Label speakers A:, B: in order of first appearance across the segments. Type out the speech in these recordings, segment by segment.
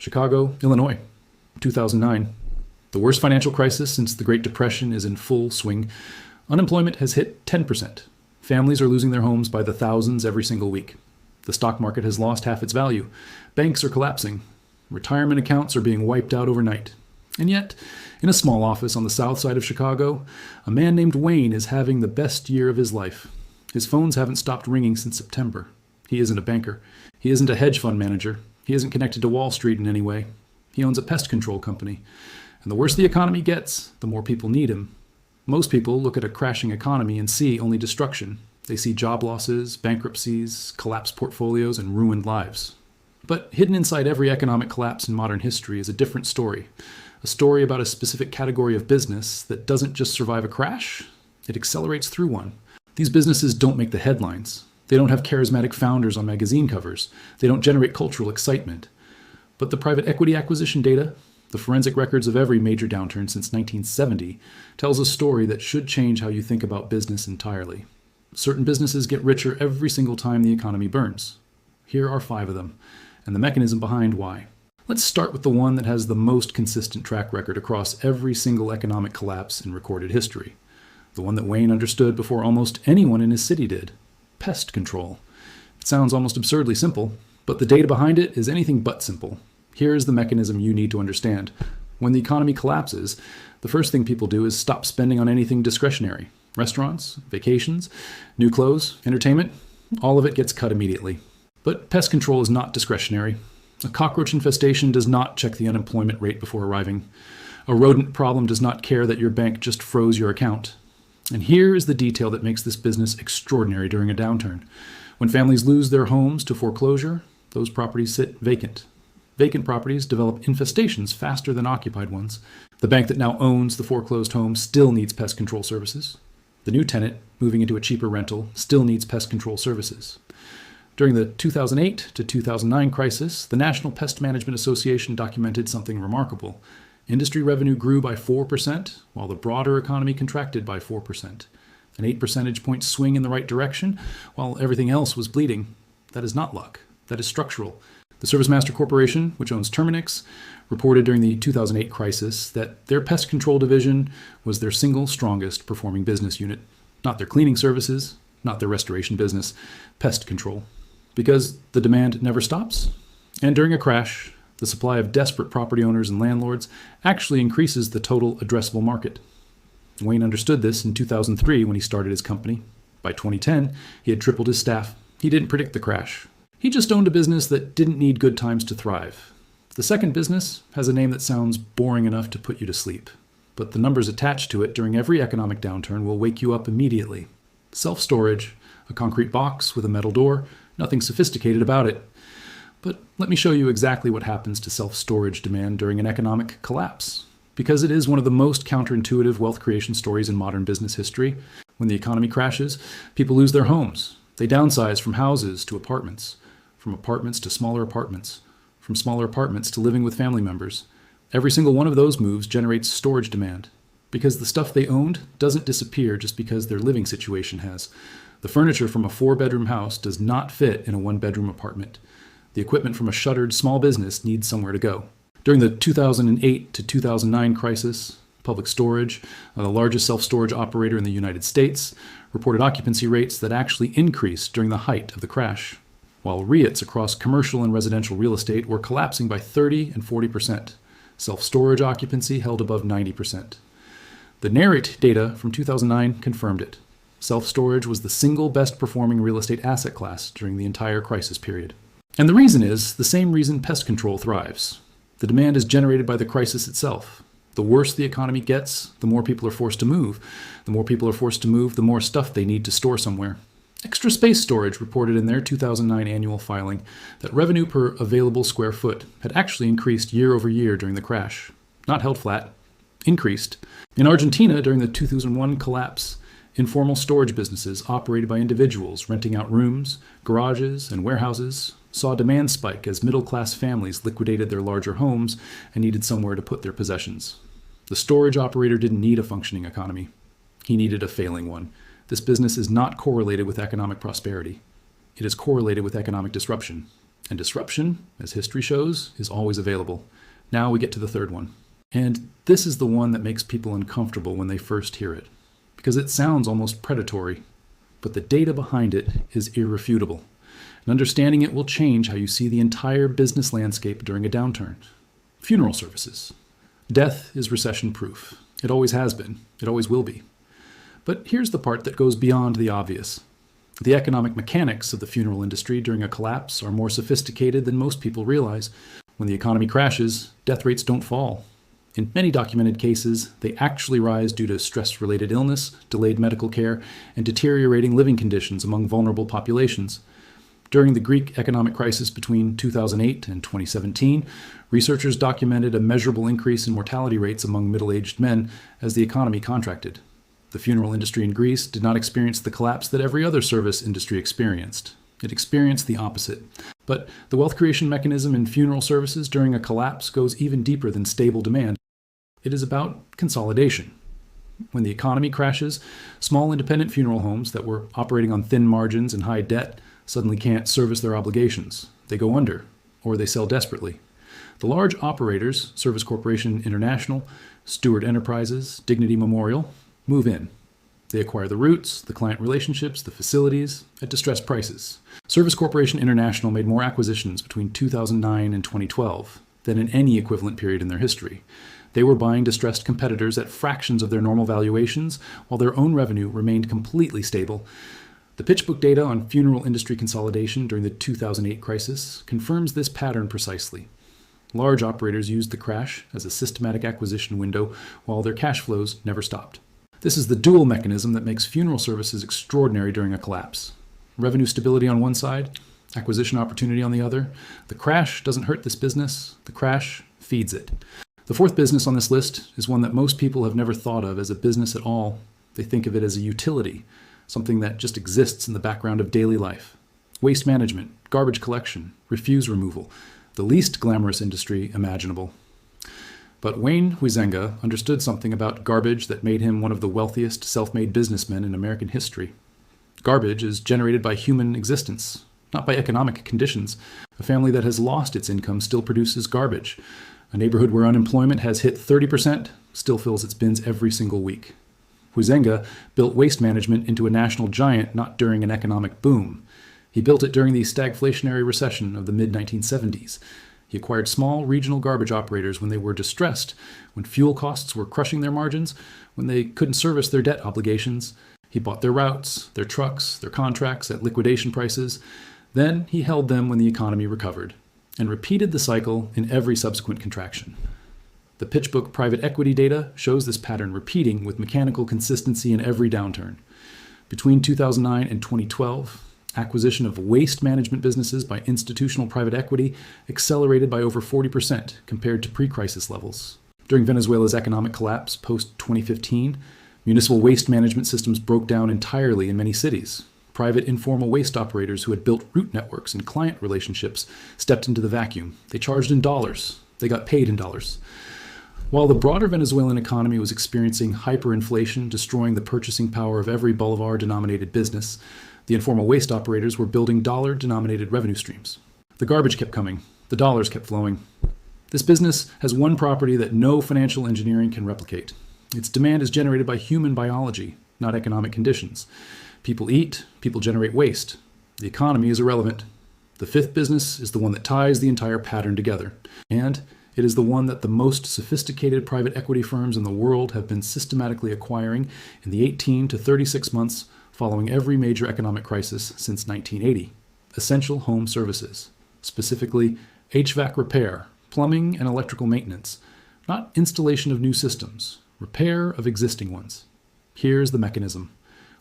A: Chicago, Illinois, 2009. The worst financial crisis since the Great Depression is in full swing. Unemployment has hit 10%. Families are losing their homes by the thousands every single week. The stock market has lost half its value. Banks are collapsing. Retirement accounts are being wiped out overnight. And yet, in a small office on the south side of Chicago, a man named Wayne is having the best year of his life. His phones haven't stopped ringing since September. He isn't a banker. He isn't a hedge fund manager. He isn't connected to Wall Street in any way. He owns a pest control company. And the worse the economy gets, the more people need him. Most people look at a crashing economy and see only destruction. They see job losses, bankruptcies, collapsed portfolios, and ruined lives. But hidden inside every economic collapse in modern history is a different story. A story about a specific category of business that doesn't just survive a crash, it accelerates through one. These businesses don't make the headlines. They don't have charismatic founders on magazine covers. They don't generate cultural excitement. But the private equity acquisition data, the forensic records of every major downturn since 1970, tells a story that should change how you think about business entirely. Certain businesses get richer every single time the economy burns. Here are 5 of them, and the mechanism behind why. Let's start with the one that has the most consistent track record across every single economic collapse in recorded history. The one that Wayne understood before almost anyone in his city did. Pest control. It sounds almost absurdly simple, but the data behind it is anything but simple. Here is the mechanism you need to understand. When the economy collapses, the first thing people do is stop spending on anything discretionary. Restaurants, vacations, new clothes, entertainment, all of it gets cut immediately. But pest control is not discretionary. A cockroach infestation does not check the unemployment rate before arriving. A rodent problem does not care that your bank just froze your account. And here is the detail that makes this business extraordinary during a downturn. When families lose their homes to foreclosure, those properties sit vacant. Vacant properties develop infestations faster than occupied ones. The bank that now owns the foreclosed home still needs pest control services. The new tenant, moving into a cheaper rental, still needs pest control services. During the 2008 to 2009 crisis, the National Pest Management Association documented something remarkable. Industry revenue grew by 4%, while the broader economy contracted by 4%. An 8 percentage point swing in the right direction, while everything else was bleeding. That is not luck. That is structural. The ServiceMaster Corporation, which owns Terminix, reported during the 2008 crisis that their pest control division was their single strongest performing business unit. Not their cleaning services, not their restoration business, pest control. Because the demand never stops. And during a crash, the supply of desperate property owners and landlords actually increases the total addressable market. Wayne understood this in 2003 when he started his company. By 2010, he had tripled his staff. He didn't predict the crash. He just owned a business that didn't need good times to thrive. The second business has a name that sounds boring enough to put you to sleep, but the numbers attached to it during every economic downturn will wake you up immediately. Self-storage, a concrete box with a metal door, nothing sophisticated about it. But let me show you exactly what happens to self-storage demand during an economic collapse, because it is one of the most counterintuitive wealth creation stories in modern business history. When the economy crashes, people lose their homes. They downsize from houses to apartments, from apartments to smaller apartments, from smaller apartments to living with family members. Every single one of those moves generates storage demand, because the stuff they owned doesn't disappear just because their living situation has. The furniture from a 4-bedroom house does not fit in a 1-bedroom apartment. The equipment from a shuttered small business needs somewhere to go. During the 2008 to 2009 crisis, Public Storage, the largest self-storage operator in the United States, reported occupancy rates that actually increased during the height of the crash, while REITs across commercial and residential real estate were collapsing by 30 and 40%. Self-storage occupancy held above 90%. The NAREIT data from 2009 confirmed it. Self-storage was the single best performing real estate asset class during the entire crisis period. And the reason is the same reason pest control thrives. The demand is generated by the crisis itself. The worse the economy gets, the more people are forced to move. The more people are forced to move, the more stuff they need to store somewhere. Extra Space Storage reported in their 2009 annual filing that revenue per available square foot had actually increased year over year during the crash. Not held flat, increased. In Argentina, during the 2001 collapse, informal storage businesses operated by individuals renting out rooms, garages, and warehouses saw demand spike as middle-class families liquidated their larger homes and needed somewhere to put their possessions. The storage operator didn't need a functioning economy. He needed a failing one. This business is not correlated with economic prosperity. It is correlated with economic disruption. And disruption, as history shows, is always available. Now we get to the third one. And this is the one that makes people uncomfortable when they first hear it, because it sounds almost predatory, but the data behind it is irrefutable. And understanding it will change how you see the entire business landscape during a downturn. Funeral services. Death is recession-proof. It always has been. It always will be. But here's the part that goes beyond the obvious. The economic mechanics of the funeral industry during a collapse are more sophisticated than most people realize. When the economy crashes, death rates don't fall. In many documented cases, they actually rise due to stress-related illness, delayed medical care, and deteriorating living conditions among vulnerable populations. During the Greek economic crisis between 2008 and 2017, researchers documented a measurable increase in mortality rates among middle-aged men as the economy contracted. The funeral industry in Greece did not experience the collapse that every other service industry experienced. It experienced the opposite. But the wealth creation mechanism in funeral services during a collapse goes even deeper than stable demand. It is about consolidation. When the economy crashes, small independent funeral homes that were operating on thin margins and high debt suddenly can't service their obligations. They go under, or they sell desperately. The large operators, Service Corporation International, Stewart Enterprises, Dignity Memorial, move in. They acquire the routes, the client relationships, the facilities at distressed prices. Service Corporation International made more acquisitions between 2009 and 2012 than in any equivalent period in their history. They were buying distressed competitors at fractions of their normal valuations, while their own revenue remained completely stable. The Pitchbook data on funeral industry consolidation during the 2008 crisis confirms this pattern precisely. Large operators used the crash as a systematic acquisition window, while their cash flows never stopped. This is the dual mechanism that makes funeral services extraordinary during a collapse. Revenue stability on one side, acquisition opportunity on the other. The crash doesn't hurt this business, the crash feeds it. The fourth business on this list is one that most people have never thought of as a business at all. They think of it as a utility, something that just exists in the background of daily life. Waste management, garbage collection, refuse removal, the least glamorous industry imaginable. But Wayne Huizenga understood something about garbage that made him one of the wealthiest self-made businessmen in American history. Garbage is generated by human existence, not by economic conditions. A family that has lost its income still produces garbage. A neighborhood where unemployment has hit 30% still fills its bins every single week. Huizenga built waste management into a national giant not during an economic boom. He built it during the stagflationary recession of the mid-1970s. He acquired small regional garbage operators when they were distressed, when fuel costs were crushing their margins, when they couldn't service their debt obligations. He bought their routes, their trucks, their contracts at liquidation prices. Then he held them when the economy recovered, and repeated the cycle in every subsequent contraction. The Pitchbook private equity data shows this pattern repeating with mechanical consistency in every downturn. Between 2009 and 2012, acquisition of waste management businesses by institutional private equity accelerated by over 40% compared to pre-crisis levels. During Venezuela's economic collapse post-2015, municipal waste management systems broke down entirely in many cities. Private informal waste operators who had built route networks and client relationships stepped into the vacuum. They charged in dollars. They got paid in dollars. While the broader Venezuelan economy was experiencing hyperinflation, destroying the purchasing power of every bolivar-denominated business, the informal waste operators were building dollar-denominated revenue streams. The garbage kept coming. The dollars kept flowing. This business has one property that no financial engineering can replicate. Its demand is generated by human biology, not economic conditions. People eat, people generate waste. The economy is irrelevant. The fifth business is the one that ties the entire pattern together. And it is the one that the most sophisticated private equity firms in the world have been systematically acquiring in the 18 to 36 months following every major economic crisis since 1980. Essential home services, specifically HVAC repair, plumbing and electrical maintenance, not installation of new systems, repair of existing ones. Here's the mechanism.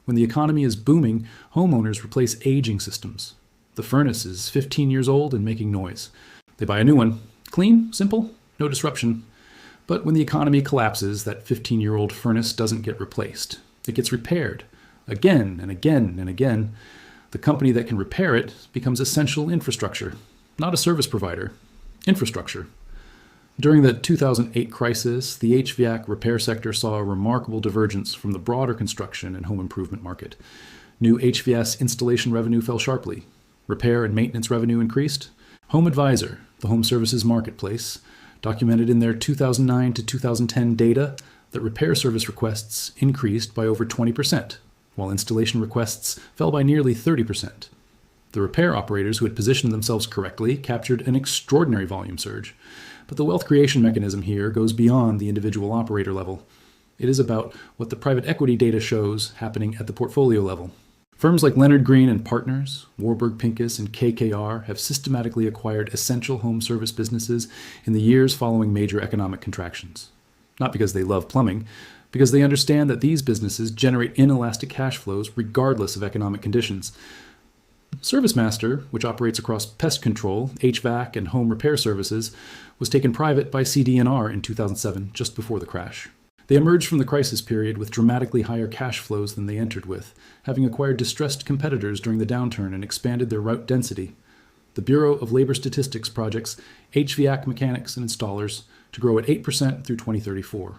A: When the economy is booming, homeowners replace aging systems. The furnace is 15 years old and making noise. They buy a new one. Clean, simple, no disruption. But when the economy collapses, that 15-year-old furnace doesn't get replaced. It gets repaired. Again and again and again. The company that can repair it becomes essential infrastructure, not a service provider. Infrastructure. During the 2008 crisis, the HVAC repair sector saw a remarkable divergence from the broader construction and home improvement market. New HVAC installation revenue fell sharply. Repair and maintenance revenue increased. Home Advisor, the home services marketplace, documented in their 2009 to 2010 data that repair service requests increased by over 20%, while installation requests fell by nearly 30%. The repair operators who had positioned themselves correctly captured an extraordinary volume surge. But the wealth creation mechanism here goes beyond the individual operator level. It is about what the private equity data shows happening at the portfolio level. Firms like Leonard Green and Partners, Warburg Pincus, and KKR have systematically acquired essential home service businesses in the years following major economic contractions. Not because they love plumbing, because they understand that these businesses generate inelastic cash flows regardless of economic conditions. ServiceMaster, which operates across pest control, HVAC, and home repair services, was taken private by CD&R in 2007, just before the crash. They emerged from the crisis period with dramatically higher cash flows than they entered with, having acquired distressed competitors during the downturn and expanded their route density. The Bureau of Labor Statistics projects HVAC mechanics and installers to grow at 8% through 2034.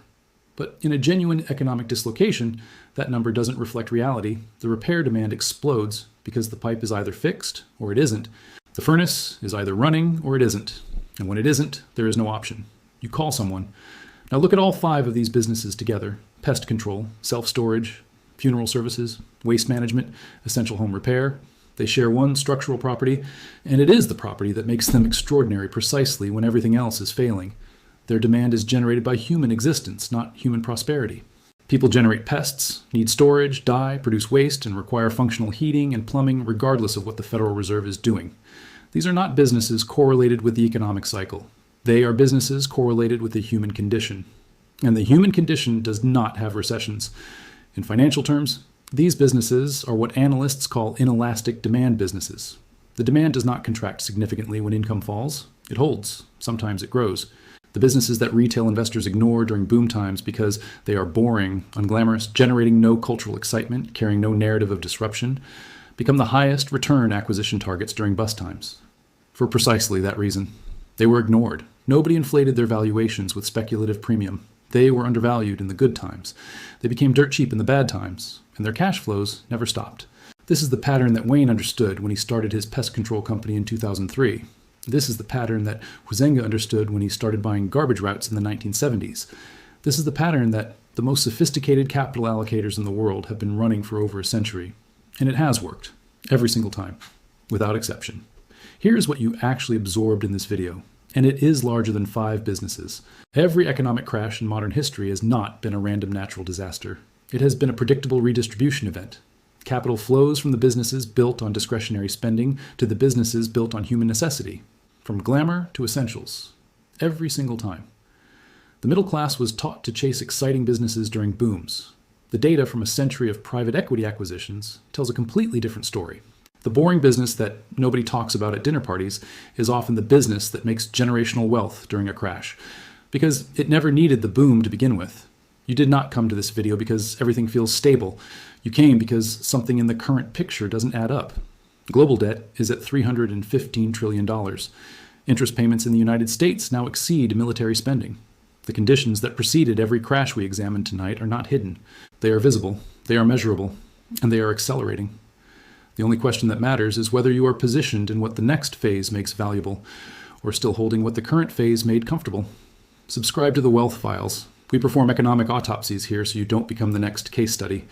A: But in a genuine economic dislocation, that number doesn't reflect reality. The repair demand explodes because the pipe is either fixed or it isn't. The furnace is either running or it isn't. And when it isn't, there is no option. You call someone. Now look at all 5 of these businesses together: pest control, self-storage, funeral services, waste management, essential home repair. They share one structural property, and it is the property that makes them extraordinary precisely when everything else is failing. Their demand is generated by human existence, not human prosperity. People generate pests, need storage, die, produce waste, and require functional heating and plumbing regardless of what the Federal Reserve is doing. These are not businesses correlated with the economic cycle. They are businesses correlated with the human condition. And the human condition does not have recessions. In financial terms, these businesses are what analysts call inelastic demand businesses. The demand does not contract significantly when income falls. It holds. Sometimes it grows. The businesses that retail investors ignore during boom times because they are boring, unglamorous, generating no cultural excitement, carrying no narrative of disruption, become the highest return acquisition targets during bust times. For precisely that reason. They were ignored. Nobody inflated their valuations with speculative premium. They were undervalued in the good times. They became dirt cheap in the bad times, and their cash flows never stopped. This is the pattern that Wayne understood when he started his pest control company in 2003. This is the pattern that Huizenga understood when he started buying garbage routes in the 1970s. This is the pattern that the most sophisticated capital allocators in the world have been running for over a century. And it has worked, every single time, without exception. Here's what you actually absorbed in this video, and it is larger than 5 businesses. Every economic crash in modern history has not been a random natural disaster. It has been a predictable redistribution event. Capital flows from the businesses built on discretionary spending to the businesses built on human necessity. From glamour to essentials, every single time. The middle class was taught to chase exciting businesses during booms. The data from a century of private equity acquisitions tells a completely different story. The boring business that nobody talks about at dinner parties is often the business that makes generational wealth during a crash, because it never needed the boom to begin with. You did not come to this video because everything feels stable. You came because something in the current picture doesn't add up. Global debt is at $315 trillion. Interest payments in the United States now exceed military spending. The conditions that preceded every crash we examined tonight are not hidden. They are visible, they are measurable, and they are accelerating. The only question that matters is whether you are positioned in what the next phase makes valuable, or still holding what the current phase made comfortable. Subscribe to the Wealth Files. We perform economic autopsies here so you don't become the next case study.